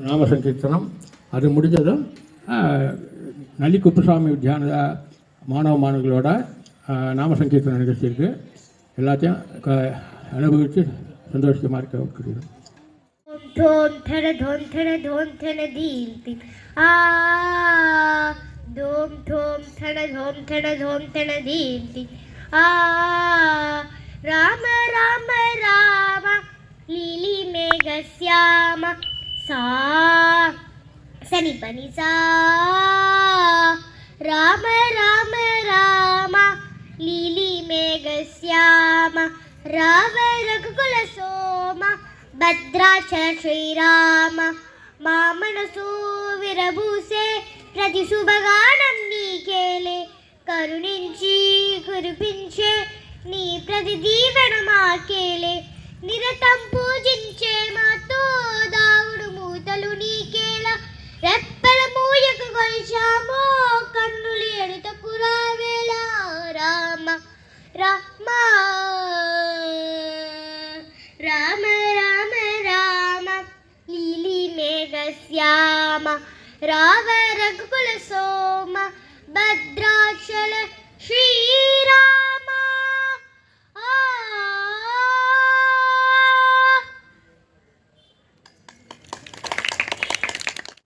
நாம சங்கீர்த்தனம். அது முடிஞ்சதும் நல்லி குப்புசாமி தியான மாணவர்களோட நாம சங்கீர்த்தன நிகழ்ச்சி இருக்குது. எல்லாத்தையும் அனுபவித்து சந்தோஷமாக இருக்கிறோம். धोम थन धोम थन दीप्ति आ धोम थन दीप्ति आ राम राम राम लीली मेघश्याम सा सनि पनि सा राम राम राम लीली मेघश्याम राव रघुकुल सोम భద్రాచల శ్రీరామ మా మనసు విరబూసే ప్రతి శుభగానం నీకేలే కరుణించి కురిపించే నీ ప్రతి దీవెన మాకేలే నిరతం పూజించే మాతో దావుడు మూతలు నీకేలా రెప్పల మూయకు కొలిచామో కన్నులు ఎడుతకు రావేళ రామ రామ రామ శ్యామ రావ రఘుకుల సోమ భద్రాచల ಶ್ರೀರಾಮ.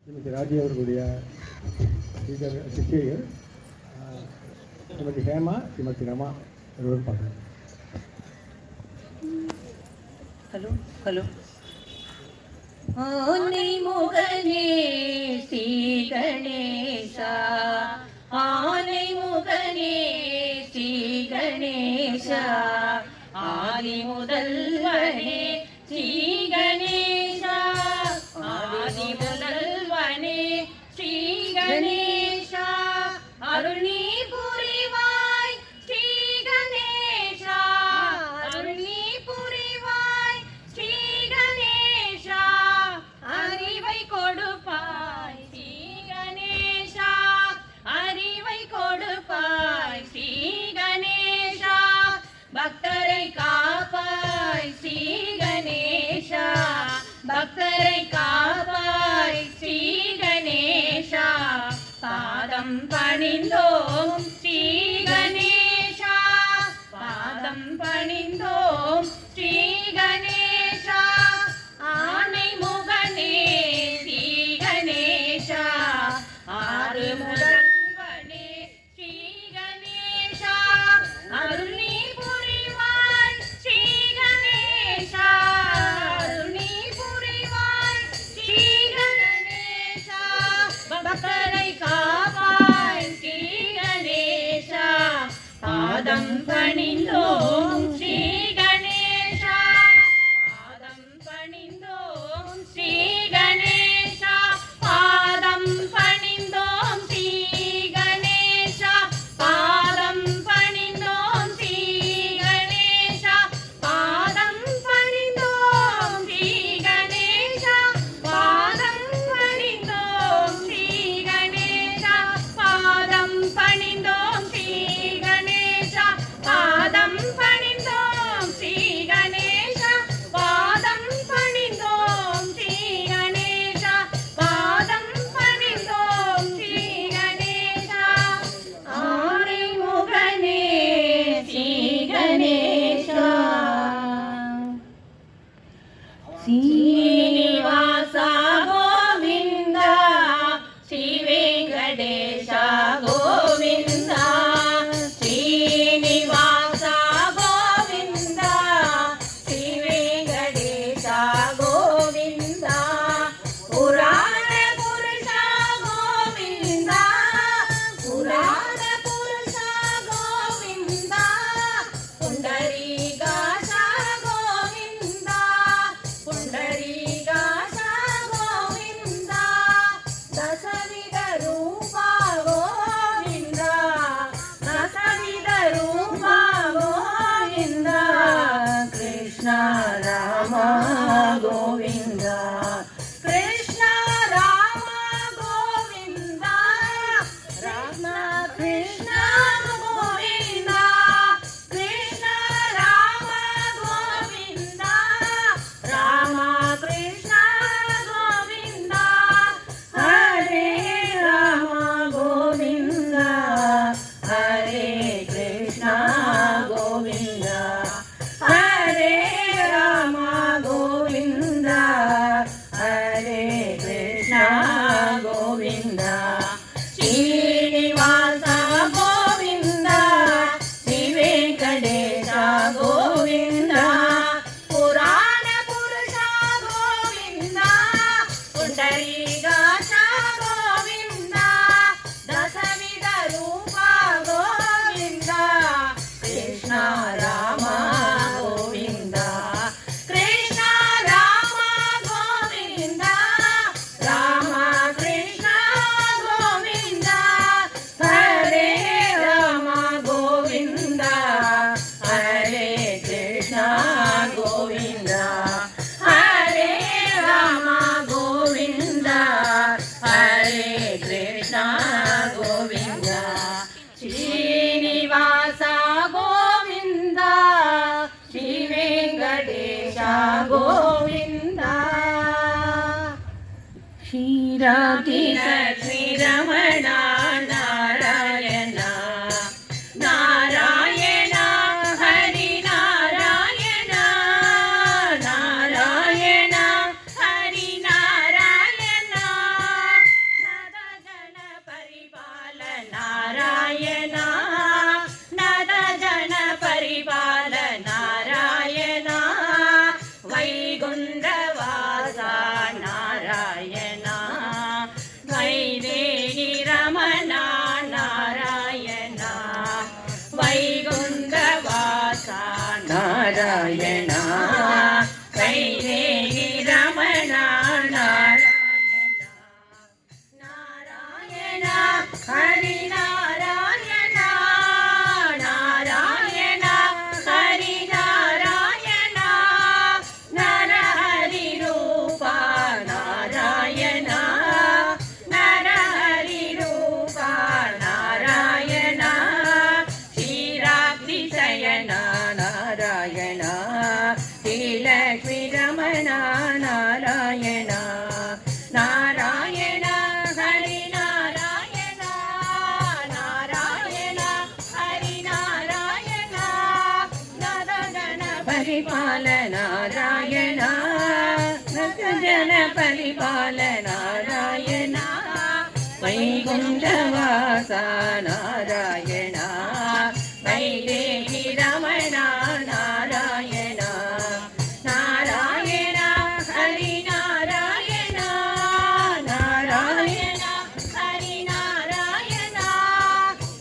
ಶ್ರೀಮತಿ ರಾಜಿ ಅವர்களுடைய ಶಿಷ್ಯರು ಶ್ರೀಮತಿ ಹೇಮಾ, ಶ್ರೀಮತಿ ರಮಾ ಅವರು ಪಾಡ್ತಾರೆ. Hello hello. ಆನೆ ಮುಗನೆ ಶ್ರೀ ಗಣೇಶ, ಆನೆ ಮುಗನೆ ಶ್ರೀ ಗಣೇಶ, ಆದಿ முதல்வனே ಶ್ರೀ ಗಣೇಶ, ಆದಿ முதல்வனே ಶ್ರೀ ಗಣೇಶ, ಅರುಣಿ புரிவாய் ಶ್ರೀ ಗಣೇಶ, ಅರುಣಿ புரிவாய் ಶ್ರೀ ಗಣೇಶ, அறிவை கொடுப்பாய் ஸ்ரீ கணேசா, அறிவை கொடுப்பாய் ஸ்ரீ கணேசா, பக்தரை காப்பாய் ஸ்ரீ கணேசா, பக்தரை காப்பாய் ஸ்ரீ கணேசா, பாதம் பணிந்தோம் ஸ்ரீ கணேசா, பாதம் பணிந்தோம் ஸ்ரீ கணேசா, ஆனை முகனே ஸ்ரீ கணேசா, ஆறு முதல்வனே ஸ்ரீ கணேசா, அருணி புரிவாய் ஸ்ரீ கணேசா, அருணி புரிவாய் ஸ்ரீ கணேசா, பக்தரை காப்பாய் ஸ்ரீ கணேசா, பாதம் பணிந்தோம் ஸ்ரீ கணேசா, பாதம் பணிந்தோம் ஸ்ரீ கணேசா, பாதம் பணிந்தோம் ஸ்ரீ கணேசா, பாதம் பணிந்தோம் ஸ்ரீ கணேசா, பாதம் பணிந்தோம் ஸ்ரீ கணேசா, பாதம் பணிந்தோம் ஸ்ரீ கணேசா, பாதம் பணிந்தோம் ஸ்ரீ கணேசா, பாதம் பணிந்தோம் ಪುಂಡರೀಕಾಕ್ಷ ಗೋವಿಂದ ದಶವಿಧ ರೂಪ ಗೋವಿಂದ ಕೃಷ್ಣ ರಾಮ ಗೋವಿಂದ ಕೃಷ್ಣ ರಾಮ ಗೋವಿಂದ ರಾಮ ಕೃಷ್ಣ ಗೋವಿಂದ ಹರೇ ರಾಮ ಗೋವಿಂದ ಹರೇ ಕೃಷ್ಣ ಗೋವಿಂದ ಹರೇ ರಾಮ ಗೋವಿಂದ ಹರೇ ಕೃಷ್ಣ ಗೋವಿಂದ ಶ್ರೀನಿವಾಸ ಗೋವಿಂದ ಶ್ರೀ ವೆಂಕಟೇಶ ಗೋವಿಂದ ಶ್ರೀರಾಧಿ ಶ್ರೀರಮಣ ನಾರಾಯಣ ನಾರಾಯಣ ಹರಿ ನಾರಾಯಣ ನಾರಾಯಣ ಹರಿ ನಾರಾಯಣ ನದ ಜನ ಪರಿಪಾಲ ನಾರಾಯಣ ನದ ಜನ ಪರಿಪಾಲ ನಾರಾಯಣ ವೈಗುಂಠವಾಸ ನಾರಾಯಣ ವೈದೇಹಿ ರಮಣ ನಾರಾಯಣ ವೈಗುಂಠವಾಸ ನಾರಾಯಣ ವೈದೇಹಿ ರಮಣ ನಾರಾಯಣ ನಾರಾಯಣ ಹರಿ ನಾರಾಯಣ ನಾರಾಯಣ ಹರಿ ನಾರಾಯಣ ನರಹರಿ ರೂಪ ನಾರಾಯಣ ನರಹರಿ ರೂಪ ನಾರಾಯಣ ಶ್ರೀರಾತ್ರಿ ಶಯನ ನಾರಾಯಣ ಶ್ರೀಲಕ್ಷ್ಮೀ ರಮಣ ನಾರಾಯಣ ನಾರಾಯಣ ಹರಿ ನಾರಾಯಣ ನಾರಾಯಣ ಹರಿ ನಾರಾಯಣ ನದ ಜನ ಪರಿಪಾಲ ನಾರಾಯಣ ನದ ಜನ ಪರಿಪಾಲ ನಾರಾಯಣ ವೈಗುಂಠವಾಸ ನಾರಾಯಣ ವೈದೇಹಿ ರಮಣ ನಾರಾಯಣ ನಾರಾಯಣ ಹರಿ ನಾರಾಯಣ ನಾರಾಯಣ ಹರಿ ನಾರಾಯಣ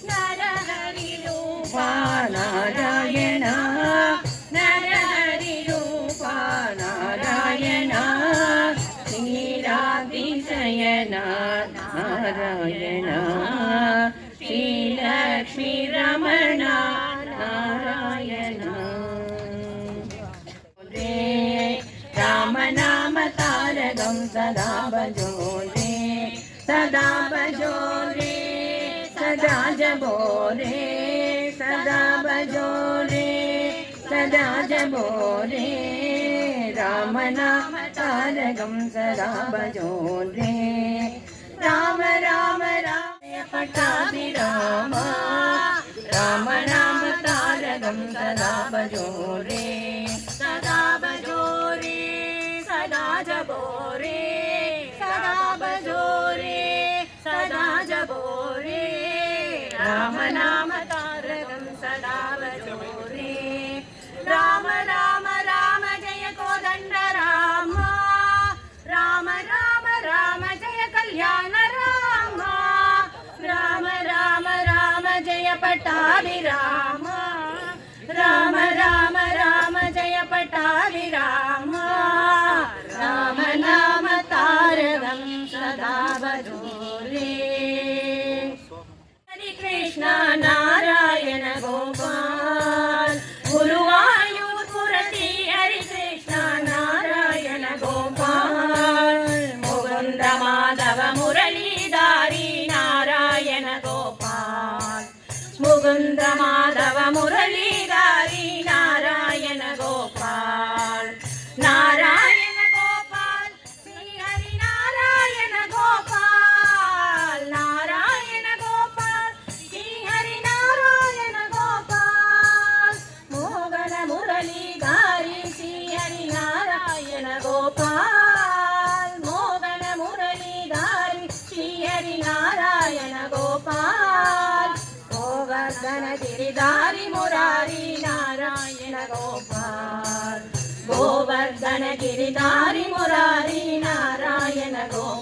ನರಹರಿ ರೂಪ ನಾರಾಯಣ ನರಹರಿ ರೂಪ ನಾರಾಯಣ ಶ್ರೀರಾಧಿಶಯನ ನಾರಾಯಣ ಶ್ರೀಲಕ್ಷ್ಮೀ ರಮಣ ನಾರಾಯಣ ರಾಮ ನಾಮ ತಾರಕಂ ಸದಾ ಭಜೋ ರೇ ಸದಾ ಭಜೋ ರೇ ಸದಾ ಜಪೋ ರೇ ಸದಾ ಭಜೋ ರೇ ಸದಾ ಜಪೋ ರೇ ರಾಮ ನಾಮ ತಾರಕಂ ಸದಾ ಭಜೋ ರೇ ರಾಮ ರಾಮ ರಾಮ ಪಟ್ಟಾಭಿರಾಮ ರಾಮ ನಾಮ ತಾರಕಂ ಸದಾ ಭಜೋ ರೇ ಸದಾ ಭಜೋ ರೇ ಸದಾ ಜಪೋ ರೇ ಸದಾ ಭಜೋ ರೇ ಸದಾ ಜಪೋ ರೇ ರಾಮ ನಾಮ ತಾರಕಂ ಸದಾ ಭಜೋ ರೇ ರಾಮ ರಾಮ ರಾಮ ಜಯ ಕೋದಂಡ ರಾಮ ರಾಮ ರಾಮ ರಾಮ ಜಯ ಕಲ್ಯಾಣ ರಾಮ ರಾಮ ರಾಮ ರಾಮ ಜಯ ಪಟ್ಟಾಭಿರಾಮ ರಾಮ ರಾಮ ರಾಮ ಜಯ ಪಟ್ಟಾಭಿರಾಮ ರಾಮ ನಾಮ ತಾರಕಂ ಸದಾ ಭಜೋ ರೇ ಹರಿ ಕೃಷ್ಣ ನಾರಾಯಣ ಗೋಪಾಲ್ ಗುರುವಾಯೂರ್ ಪುರತಿ ಹರಿ ಕೃಷ್ಣ ನಾರಾಯಣ ಗೋಪಾಲ್ ಮುಕುಂದ ಮಾಧವ ಮುರಳೀಧಾರಿ ನಾರಾಯಣ ಗೋಪಾಲ್ ಮುಕುಂದ ಮಾಧವ ಮುರಳೀಧಾರಿ ನಾರಾಯಣ ಗೋಪಾಲ್ ನಾರಾಯಣ ಗೋಪಾಲ್ ಶ್ರೀ ಹರಿ ನಾರಾಯಣ ಗೋಪಾಲ್ ನಾರಾಯಣ ಗೋಪಾಲ್ ಶ್ರೀ ಹರಿ ನಾರಾಯಣ ಗೋಪಾಲ್ ಮೋಗನ ಮುರಳೀಧಾರಿ ಶ್ರೀ ಹರಿ ನಾರಾಯಣ ಗೋಪಾಲ್ ಮೋಗನ ಮುರಳೀಧಾರಿ ಶ್ರೀ ಹರಿ ನಾರಾಯಣ ಗೋಪಾಲ್ ಗೋವರ್ಧನ ಗಿರಿಧಾರಿ ಮುರಾರಿ ನಾರಾಯಣ ಗೋಪಾಲ್ ಗೋವರ್ಧನ ಗಿರಿಧಾರಿ ಮುರಾರಿ ನಾರಾಯಣ ಗೋಪಾಲ್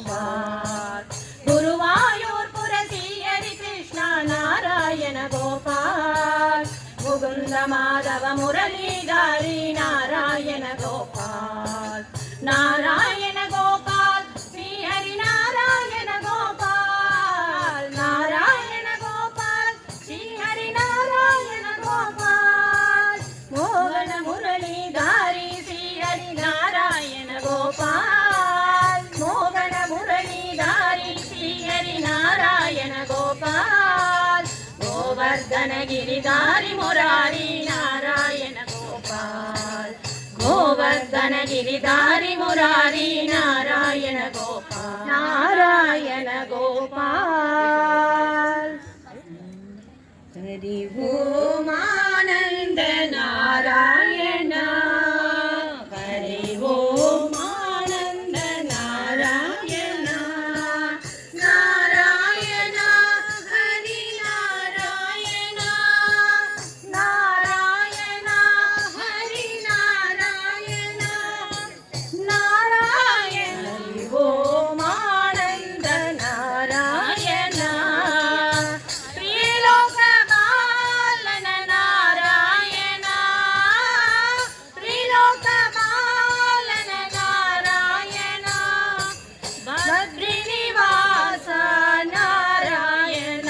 मुरारी नारायण गोपाल नारायण गोपाल श्री हरि नारायण गोपाल नारायण गोपाल श्री हरि नारायण गोपाल मोहन मुरलीधारी श्री हरि नारायण गोपाल मोहन मुरलीधारी श्री हरि नारायण गोपाल गोवर्धन गिरिधारी मुरारी नारायण गोपाल गोवर्धन गिरिधारी मुरारी नारायण गोपाल नारायण गोपाल हरि ओम आनंद नारायण हरि ओम आनंद नारायण नारायण हरि नारायण नारायण हरि नारायण नारायण हरि ओम आनंद नारायण त्रिलोकपालन नारायण त्रिलोकपालन नारायण बद्रीनिवास नारायण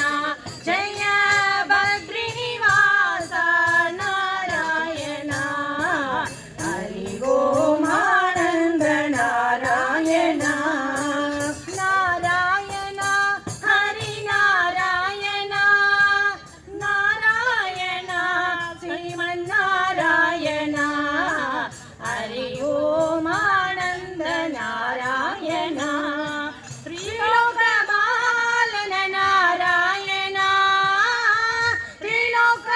जय बद्रीनिवास नारायण हरि ओम आनंद नारायण नारायण हरि नारायण नारायण श्रीमन्नारायण हरि ओम आनंद नारायण त्रिलोकपालन नारायण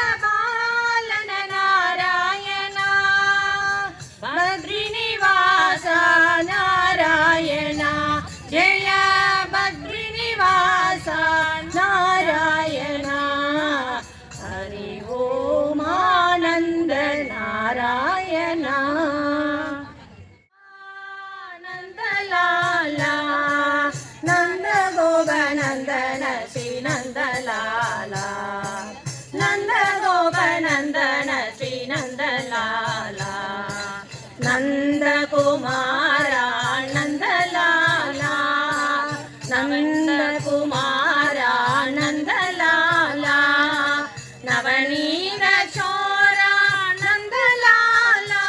त्रिलोकपालन नारायण बद्रीनिवास नारायण जय बद्रीनिवास नारायण हरि ओम आनंद नारायण नंद लाला नंद गोपनंदन श्री नंद लाला नंद गोपनंदन श्री नंद लाला नंद कुमारा नंद लाला नंद कुमारा नंद लाला नवनीत चोरा नंद लाला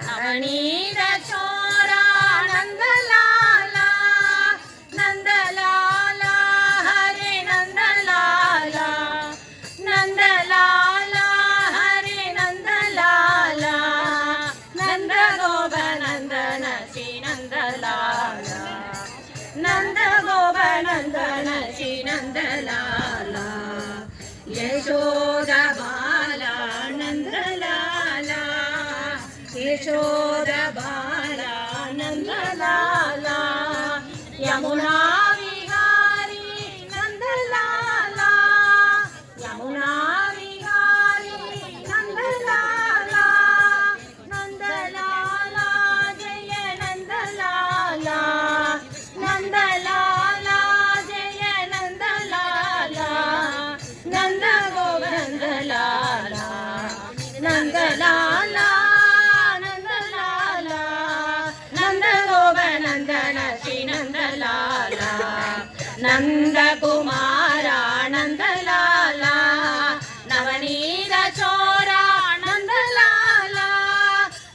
नवनीत चोरा नंद लाला नंद लाला हरे नंद लाला नंद लाला हरे नंद लाला नंद गोपनंदन श्री नंद लाला नंद गोपनंदन श्री नंद लाला यशोदा बाला नंद लाला यशोदा बाला नंद लाला यमुना विहारी नंद लाला यमुना विहारी नंद लाला नंद लाला जय नंद लाला नंद लाला जय नंद लाला नंद गोविंद लाला नंद लाला नंद लाला नंद गोपनंदन श्री नंद लाला नंद कुमारा नंद लाला नवनीत चोरा नंद लाला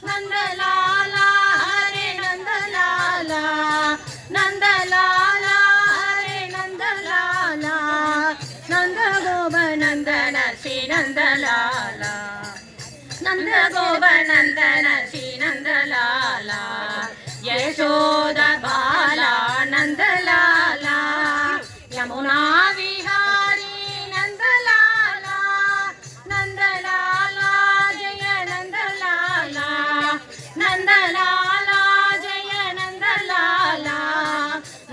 नंद लाला हरे नंद लाला नंद लाला हरे नंद लाला नंद गोपनंदन श्री नंद लाला नंद गोपनंदन श्री नंद लाला यशोदा बाला नंद लाला यमुना विहारी नंद लाला नंद लाला जय नंद लाला नंद लाला जय नंद लाला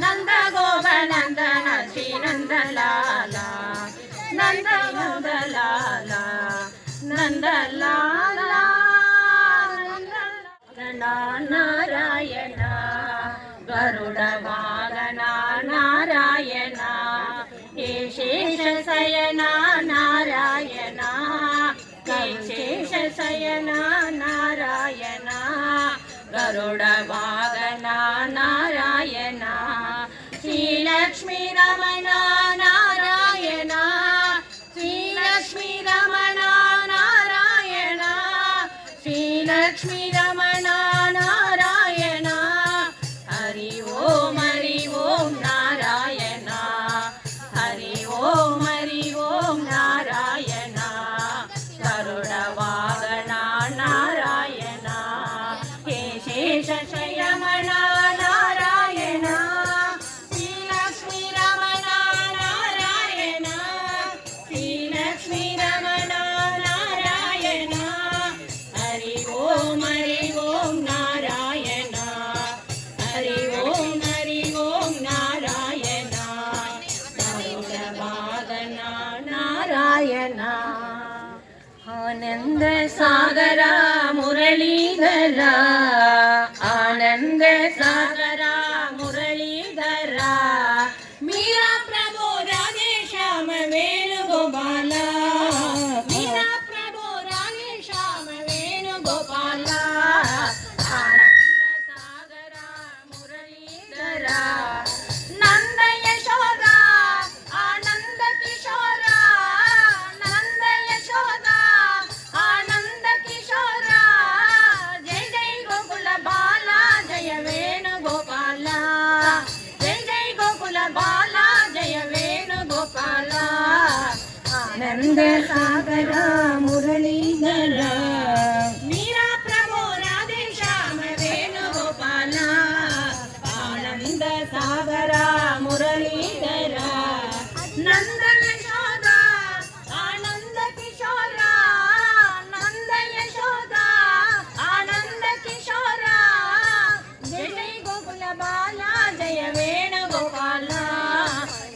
नंद गोपनंदन श्री नंद लाला नंद गोप लाला नंद लाला नारायण गरुड वाहन नारायण हे शेष शयन नारायण हे शेष शयन ಗರುಡ ವಾಗನ ನಾರಾಯಣ ಶ್ರೀಲಕ್ಷ್ಮೀ ರಮಣ ನಾರಾಯಣ ಶ್ರೀಲಕ್ಷ್ಮೀ ರಮಣ ನಾರಾಯಣ ಶ್ರೀಲಕ್ಷ್ಮೀ ರಮಣ ನಾರಾಯಣ ಹರಿ ಓಂ ನಾರಾಯಣ ಹರಿ ಓಂ ನಾರಾಯಣ ಗರುಡ ವಾಗನ ನಾರಾಯಣ ಹೇ ಶೇಷ ಶಯಮಣ ನಾರಾಯಣ ಶ್ರೀಲಕ್ಷ್ಮೀ ರಮಣ ನಾರಾಯಣ ಶ್ರೀಲಕ್ಷ್ಮೀ ರಮಣ ನಾರಾಯಣ ಹರಿ ಓಂ ನಾರಾಯಣ ಹರಿ ಓಂ ನಾರಾಯಣ ಗರುಡ ವಾಗನ ನಾರಾಯಣ ಆನಂದ ಸಾಗರ ಮುರಳೀಧರ ಆನಂದ ಸಾಗರ ಮುರಳೀಧರ ಮೀರಾ ಪ್ರಭು ರಾಧೇಶ್ಯಾಮ ವೇಣುಗೋಪಾಲ ಮೀರಾ ಪ್ರಭು ರಾಧೇಶ್ಯಾಮ ವೇಣುಗೋಪಾಲ ಆನಂದ ಸಾಗರ ಮುರಳೀಧರ ನಂದ ಯಶೋದ ಆನಂದ ಕಿಶೋರ ನಂದ ಯಶೋದ ಆನಂದ ಕಿಶೋರ ಜಯ ಜಯ ಗೋಕುಲ ಬಾಲ ಜಯ ವೇಣುಗೋಪಾಲ ಜಯ ಜಯ ಗೋಕುಲ ಬಾಲ ಜಯ ವೇಣುಗೋಪಾಲ ಆನಂದ ಸಾಗರ ಮುರಳೀಧರ ಮೀರಾ ಪ್ರಭು ರಾಧೇಶ್ಯಾಮ ವೇಣುಗೋಪಾಲ ಆನಂದ ಸಾಗರ ಮುರಳೀಧರ ನಂದ ಯಶೋದ ಆನಂದ ಕಿಶೋರ ನಂದ ಯಶೋದ ಆನಂದ ಕಿಶೋರ ಜಯ ಜಯ ಗೋಕುಲ ಬಾಲ ಜಯ ವೇಣುಗೋಪಾಲ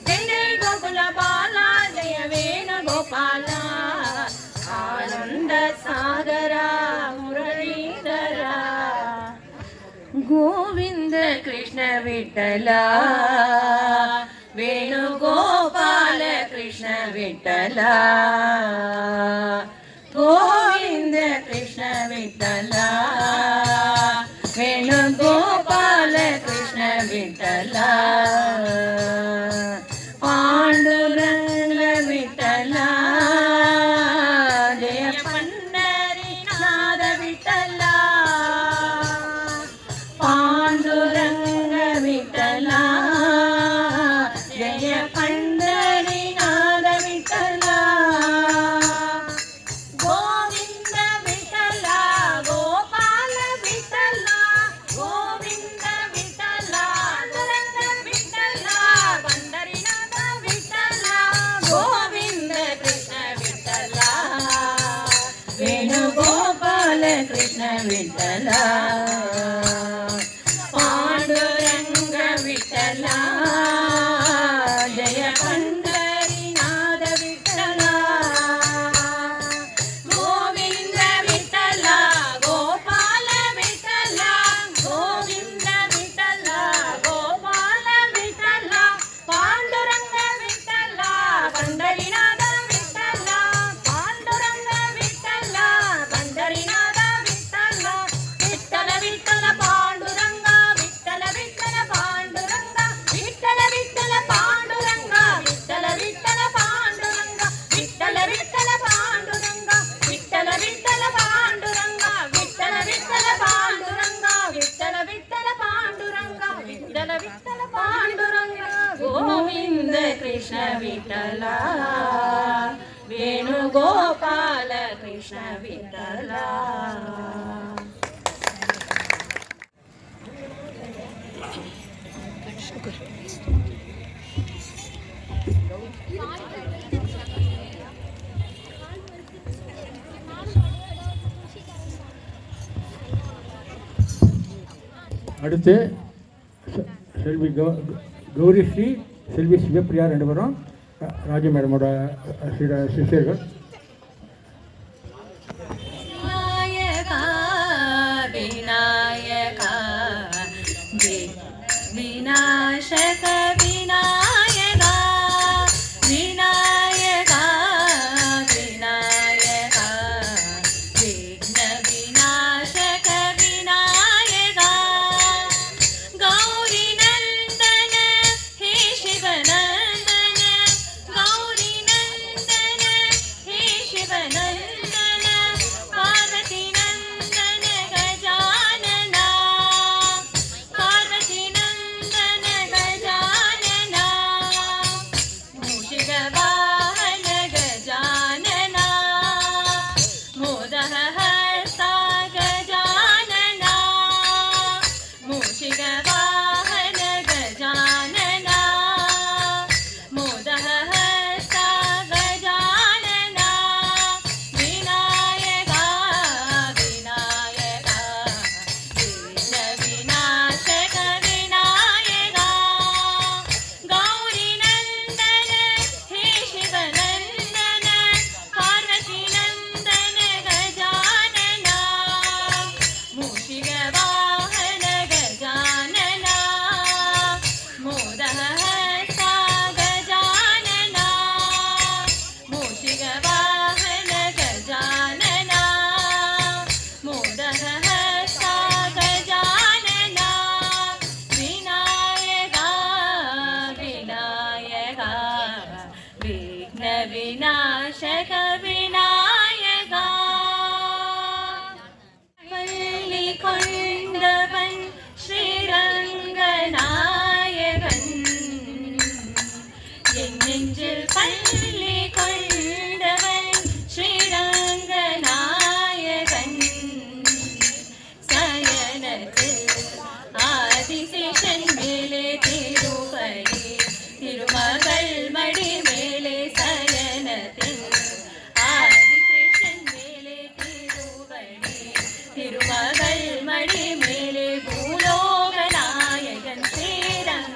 ಜಯ ಜಯ ಗೋಕುಲ ಬಾಲ ಜಯ ವೇಣುಗೋಪಾಲ ಆನಂದ ಸಾಗರ ಮುರಳೀಧರ ಗೋವಿಂದ ಕೃಷ್ಣ ವಿಠಲ ವೇಣುಗೋಪಾಲ ಕೃಷ್ಣ ವಿಠಲ ಗೋವಿಂದ ಕೃಷ್ಣ ವಿಠಲ ವೇಣುಗೋಪಾಲ ಕೃಷ್ಣ ವಿಠಲ ಪಾಂಡುರಂಗ ವಿಠಲ ಜಯ ಪಂಡರಿನಾಥ ವಿಠಲ ಪಾಂಡುರಂಗ ವಿಠಲ ಜಯ ಪಂಡರಿನಾಥ ವಿಠಲ ಗೋವಿಂದ ವಿಠಲ ಗೋಪಾಲ ವಿಠಲ ಗೋವಿಂದ ವಿಠಲ ಪಾಂಡುರಂಗ ವಿಠಲ ಪಂಡರಿನಾಥ ವಿಠಲ ಗೋವಿಂದ ಕೃಷ್ಣ ವಿಠಲ ವೇಣುಗೋಪಾಲ ಕೃಷ್ಣ ವಿಠಲ ಪಾಂಡುರಂಗ ವಿಠಲ ಜಯ ಪಂಡರಿನಾಥ ವಿಠಲ ಗೋವಿಂದ ವಿಠಲ ಗೋಪಾಲ ವಿಠಲ ಗೋವಿಂದ ವಿಠಲ ಗೋಪಾಲ ವಿಠಲ ಪಾಂಡುರಂಗ ವಿಠಲ ಪಂಡರಿನಾಥ ವಿಠಲ ಪಾಂಡುರಂಗ ವಿಠಲ ಪಂಡರಿನಾಥ ವಿಠಲ ವಿಠಲ ವಿಠಲ ಪಾಂಡುರಂಗ ವಿಠಲ ವಿಠಲ ಪಾಂಡುರಂಗ ವಿಠಲ ವಿಠಲ ಪಾಂಡುರಂಗ ವಿಠಲ ವಿಠಲ ಪಾಂಡುರಂಗ ವಿಠಲ ವಿಠಲ ಪಾಂಡುರಂಗ ವಿಠಲ ವಿಠಲ ಪಾಂಡುರಂಗ ವಿಠಲ ವಿಠಲ ಪಾಂಡುರಂಗ ವಿಠಲ ವಿಠಲ ಪಾಂಡುರಂಗ ವಿಠಲ ವಿಠಲ ಪಾಂಡುರಂಗ ಗೋವಿಂದ ಕೃಷ್ಣ ವಿಠಲ ವೇಣುಗೋಪಾಲ ಕೃಷ್ಣ ವಿಠಲ அடுத்து செல்வி கௌரிஸ்ரீ செல்வி சிவப்பிரியா ரெண்டு பேரும் ராஜு மேடமோட சிஷியர்கள். விநாயகா விநாசக விநாயகா விநாயகா விநாயகா விக்ன விநாசக விநாயகா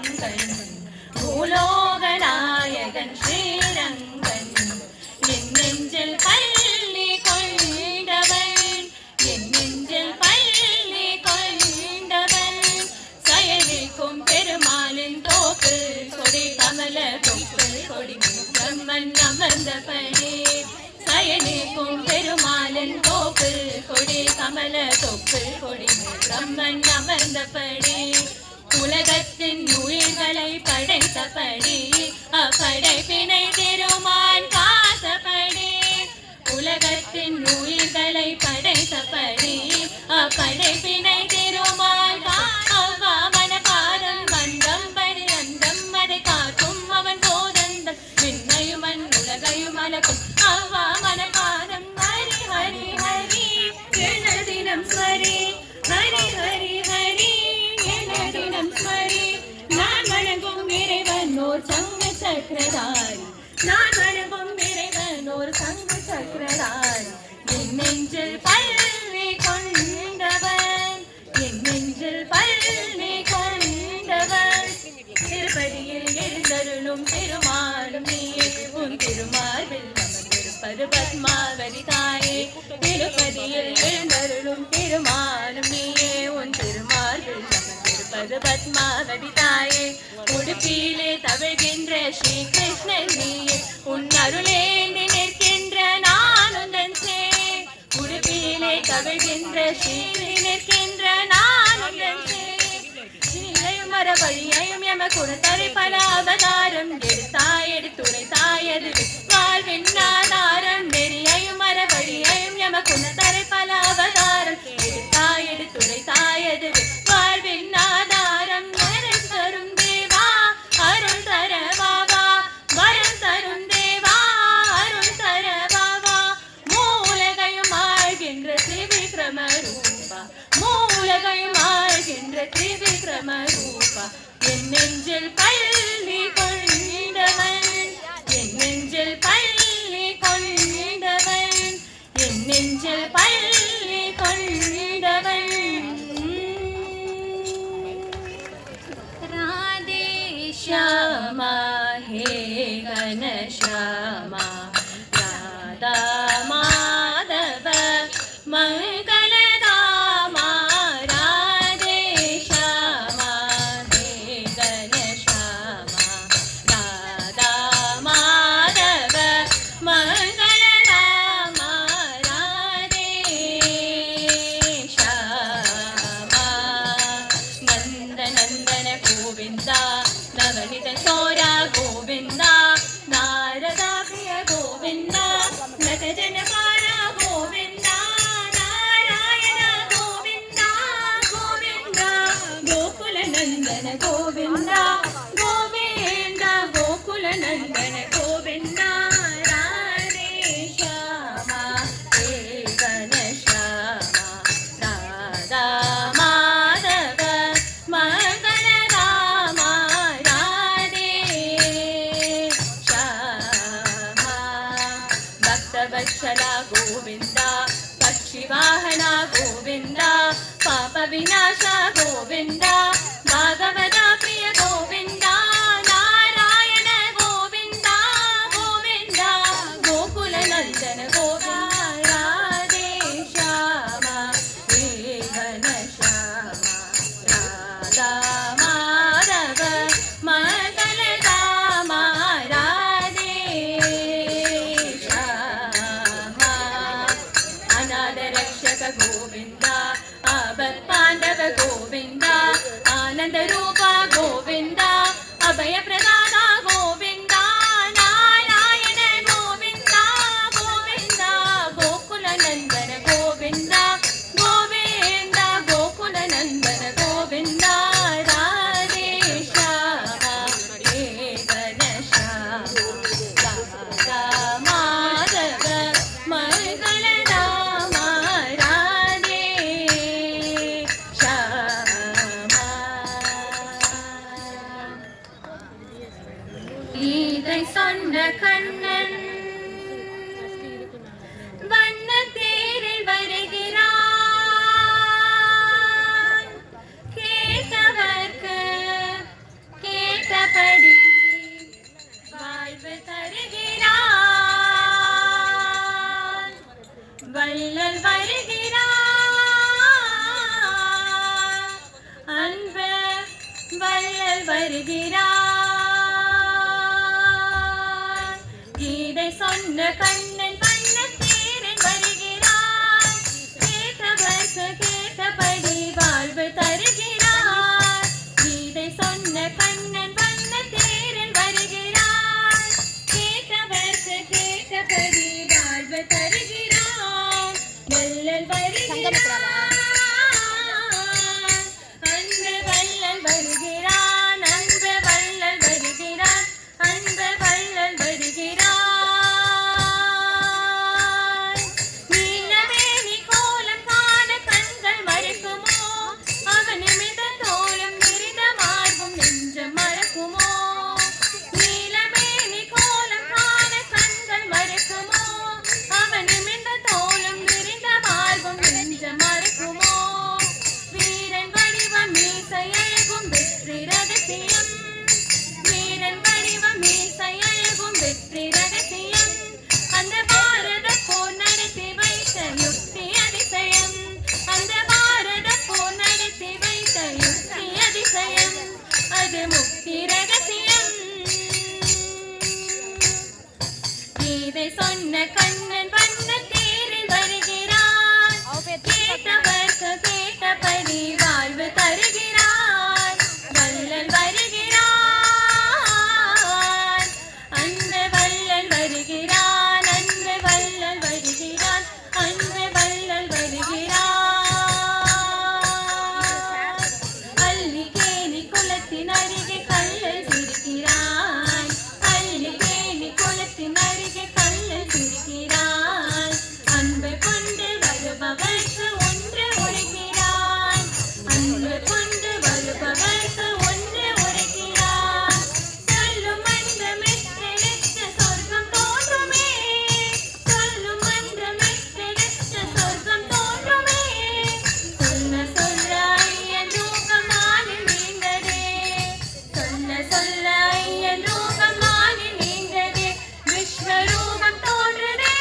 ஸ்ரீரங்கன் பூலோகநாயகன் ஸ்ரீரங்கன் என் நெஞ்சில் பள்ளி கொண்டவன் என் நெஞ்சில் பள்ளி கொண்டவன் சயனிக்கும் பெருமாளின் தோப்பு கொடி கமல தொப்பு கொடி பிரம்மன் அமர்ந்தபடி சயனிக்கும் பெருமாளின் தோப்பு கொடி கமல தொப்பு கொடி பிரம்மன் அமர்ந்தபடி உலகத்தின் உயிர்களை படைத்தபடி அப்படைப்பினை திருமான் காத்தபடி உலகத்தின் உயிர்களை படைத்தபடி அப்படைப்பினை திருமான் மனபாரம் வந்தம் பரியந்தம் அதை காக்கும் அவன் போதந்தம் விண்ணையுமன் உலகையும் அலக்கும் அவ்வா மனபாரம் ஹரி ஹரி ஹரி தினம் ஸ்மரி ஹரி ஹரி ஹரி தினம் ஸ்மரி நான் வணங்கும் இறைவன் ஓர் சங்கு சக்கரதாரி நான் வணங்கும் இறைவன் ஓர் சங்கு சக்கரதாரி என் நெஞ்சில் பள்ளி கொண்டவன் என் நெஞ்சில் பள்ளி கொண்டவன் திருப்பதியில் எழுந்தருளும் திருமாலும் நீயே உன் திருமார்பில் அமர்ந்திருப்பது பத்மாவதி தாயே திருப்பதியில் எழுந்தருளும் திருமாலும் நீயே உன் திருமார்பில் அமர்ந்திருப்பது பத்மாவதி தாயே உடுப்பிலே தவழ்கின்ற ஸ்ரீ கிருஷ்ணன் நீயே உன் அருளேந்தி நிற்கின்ற நான் உந்தன் சே உடுப்பிலே தவழ்கின்ற ஸ்ரீ நிற்கின்ற நான் உந்தன் சே மர வழியையும் எம குணத்தரை பல அவதாரம் எடுத்தாய் எடுத்துரை தாயது வாழ்வின் ஆதாரம் நெறியையும் மர வழியையும் எம குணத்தரை பல அவதாரம் எடுத்தாய் எடுத்துரை தாயது வாழ்வின் ஆதாரம் அருள் தரும் தேவா அருள் தர பாபா வரம் தரும் தேவா அருள் தர பாபா மூலகையும் ஆழ்கின்ற திரிவிக்ரம ரூபா மூலகையும் ஆழ்கின்ற திரிவிக்ரம ரூபா என் நெஞ்சில் பள்ளி கொண்டவன் என் நெஞ்சில் பள்ளி கொண்டவன் என் நெஞ்சில் பள்ளி கொண்டவன் ராதே ஷாமா ஹே கணஷாமா ராதா மாதவ மங்களதாமா ராதே ஷாமா ஹே கணஷாமா ராதா மாதவ மங்களதாமா ராதே ஷாமா நந்த நந்தன கோவிந்த நவனித சோர கோவிந்த ನಾರದ ಪ್ರಿಯ ಗೋವಿಂದ ನಟಜನ ಪಾರ ಗೋವಿಂದ ನಾರಾಯಣ ಗೋವಿಂದ ಗೋವಿಂದ ಗೋಕುಲ ನಂದನ ಗೋವಿಂದ ಗೋವಿಂದ ಗೋಕುಲ ನಂದನ ಗೋವಿಂದ ರಾಧೇ ಶ್ಯಾಮ ಹೇ ಘನಶ್ಯಾಮ ರಾಧಾ ಮಾಧವ ಮಂಗಳ ರಾಮ ರಾಧೇ ಶ್ಯಾಮ ಭಕ್ತವತ್ಸಲ ಗೋವಿಂದ ಪಕ್ಷಿವಾಹನ ಗೋವಿಂದ ಪಾಪ ವಿನಾಶ ಗೋವಿಂದ ಭಾಗವತ ಪ್ರಿಯ ಗೋವಿಂದ ನಾರಾಯಣ ಗೋವಿಂದ ಗೋವಿಂದ ಗೋಕುಲ ನಂದನ ಗೋವಿಂದ ರಾಧೇ ಶ್ಯಾಮ ಹೇ ಘನಶ್ಯಾಮ ರಾಧಾ ಮಾಧವ ಮಂಗಲ ರಾಮ ರಾಧೇ ಶ್ಯಾಮ ಅನಾಥ ರಕ್ಷಕ ಗೋವಿಂದ ಆಪತ್ ಪಾಂಡವ ಗೋವಿಂದ ಆನಂದ ರೂಪ ಗೋವಿಂದ ಅಭಯ ಪ್ರದಾನ ಗೋವಿಂದ ನಾರಾಯಣ ಗೋವಿಂದ ಗೋವಿಂದ ಗೋಕುಲ ನಂದನ ಗೋವಿಂದ ಗೋವಿಂದ ಗೋಕುಲ ನಂದನ ಗೋವಿಂದ ರಾಧೇ ಶ್ಯಾಮ ಹೇ ಘನಶ್ಯಾಮ ರಾಧಾ ಮಾಧವ ಮಂಗಳ ರಾಮ ರಾಧೇ ಶ್ಯಾಮ இதை சொன்ன கண்ணன் வண்ண தேரில் வருகிறான் கேட்டவர்க்கு சொன்ன கண்ணன் வண்ணத் தேரில் வருகிறார். கேட்டவர்க்கு கேட்டபடி வாழ்வு தருகிறார். கீதை சொன்ன கண்ணன் வண்ணத் தேரில் வருகிறார். கேட்டவர்க்கு கேட்டபடி வாழ்வு தருகிறார். வள்ளல் வருகிறார். அன்பு வள்ளல் வருகிறான். அன்பு வள்ளல் வருகிறான். அன்பு வள்ளல் வருகிறான். நீலமேனி கோலம் காண கண்கள் மறைக்குமோ? அவன் நிமிர்ந்த தோளும் விரிந்த மார்பும் நெஞ்சம் மறக்குமோ? நீலமேனி கோலம் காண கண்கள் மறைக்குமோ? அவன் நிமிர்ந்த தோளும் விரிந்த மார்பும் நெஞ்சம் மறக்குமோ? வீரன் வடிவம் மீசையழகும் வெற்றி ரகசியம். வீரன் வடிவம் மீசையழகும் வெற்றி ரகசியம். அந்த பாரத போர் நடத்தி வைத்த யுக்தி அதிசயம். அந்த பாரத போர் நடத்தி வைத்த யுக்தி அதிசயம். அது முக்தி ரகசியம். கீதை சொன்ன கண்ணன் வண்ணத் தேரில் வருகிறார். கேட்டவர்க்கு கேட்டபடி வாழ்வு தருகிறார். வள்ளல் வருகிறான். அன்பு வள்ளல் வருகிறான். அன்பு வள்ளல் வருகிறான். அன்பு வள்ளல் வருகிறான். அல்லிகேணி குளத்தின் அருகே கள்ளல் சிரிக்கிறான். அல்லிகேணி குளத்தின் அருகே கள்ளல் சிரிக்கிறான். அன்பு கொண்டு வருபவர்க்கு ஒன்று உரைக்கிறான். அன்பு கொண்டு வருபவர்க்கு ஒன்று உரைக்கிறான். சொல்லும் மன்றமெட்டெடுத்த சொர்க்கம் தோன்றுமே. சொல்லும் மன்றமெட்டெடுத்த சொர்க்கம் தோன்றுமே. சொல்ல சொல்ல ஐயன் ரூபம் நானில் நீண்டதே. சொல்ல சொல்ல ஐயன் ரூபம் நானில் நீண்டதே. விஸ்வரூபம் தோன்றுதே.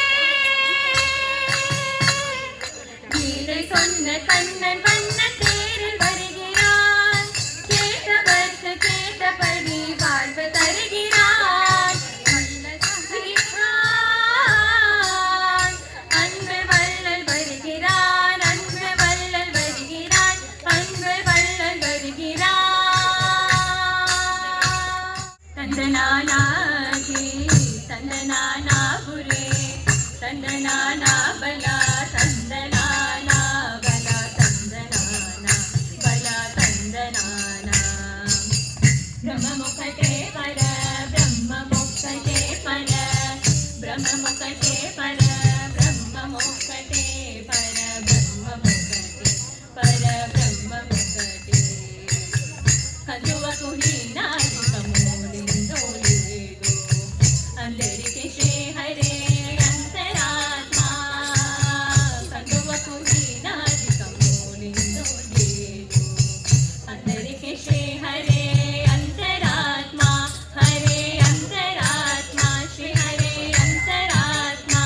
கீதை சொன்ன கண்ணன் வண்ணத் தேரில் வருகிறான். கேட்டவர்க்கு கேட்டபடி வாழ்வு தருகிறான். வள்ளல் வருகிறான். அன்பு வள்ளல் வருகிறான். அன்பு வள்ளல் வருகிறான். அன்பு வள்ளல் வருகிறான். தந்தனானாகி தந்தனானா புரே தந்தனானா பலா தந்தனானா பலா தந்தனானா பலா தந்தனானா ब्रह्ममुखटे पर ब्रह्ममुखटे पर ब्रह्ममुखटे पर ब्रह्ममुखटे पर ब्रह्ममुखटे पर ब्रह्ममुखटे कंदुव कुहीनादि कमोलिंदो लेगो अंदरिके श्री हरे अंतरात्मा कंदुव कुहीनादि कमोलिंदो लेगो अंदरिके श्री हरे अंतरात्मा हरे अंतरात्मा श्री हरे अंतरात्मा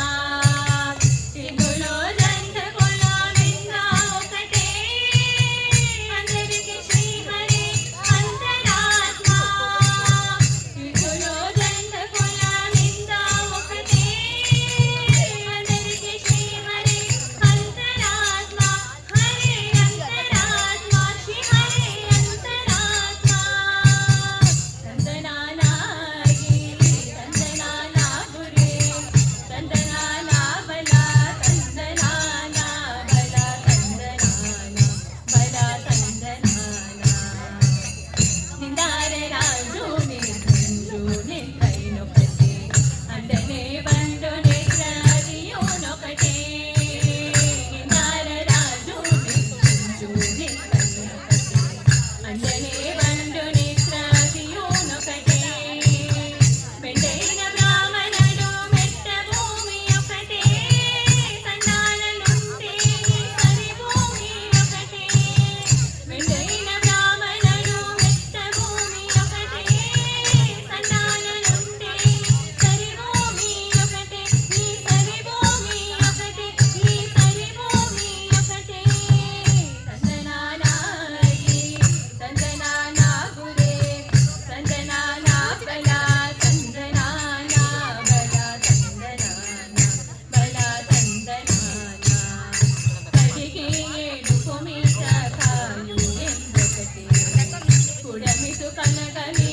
ಜಗಲಿ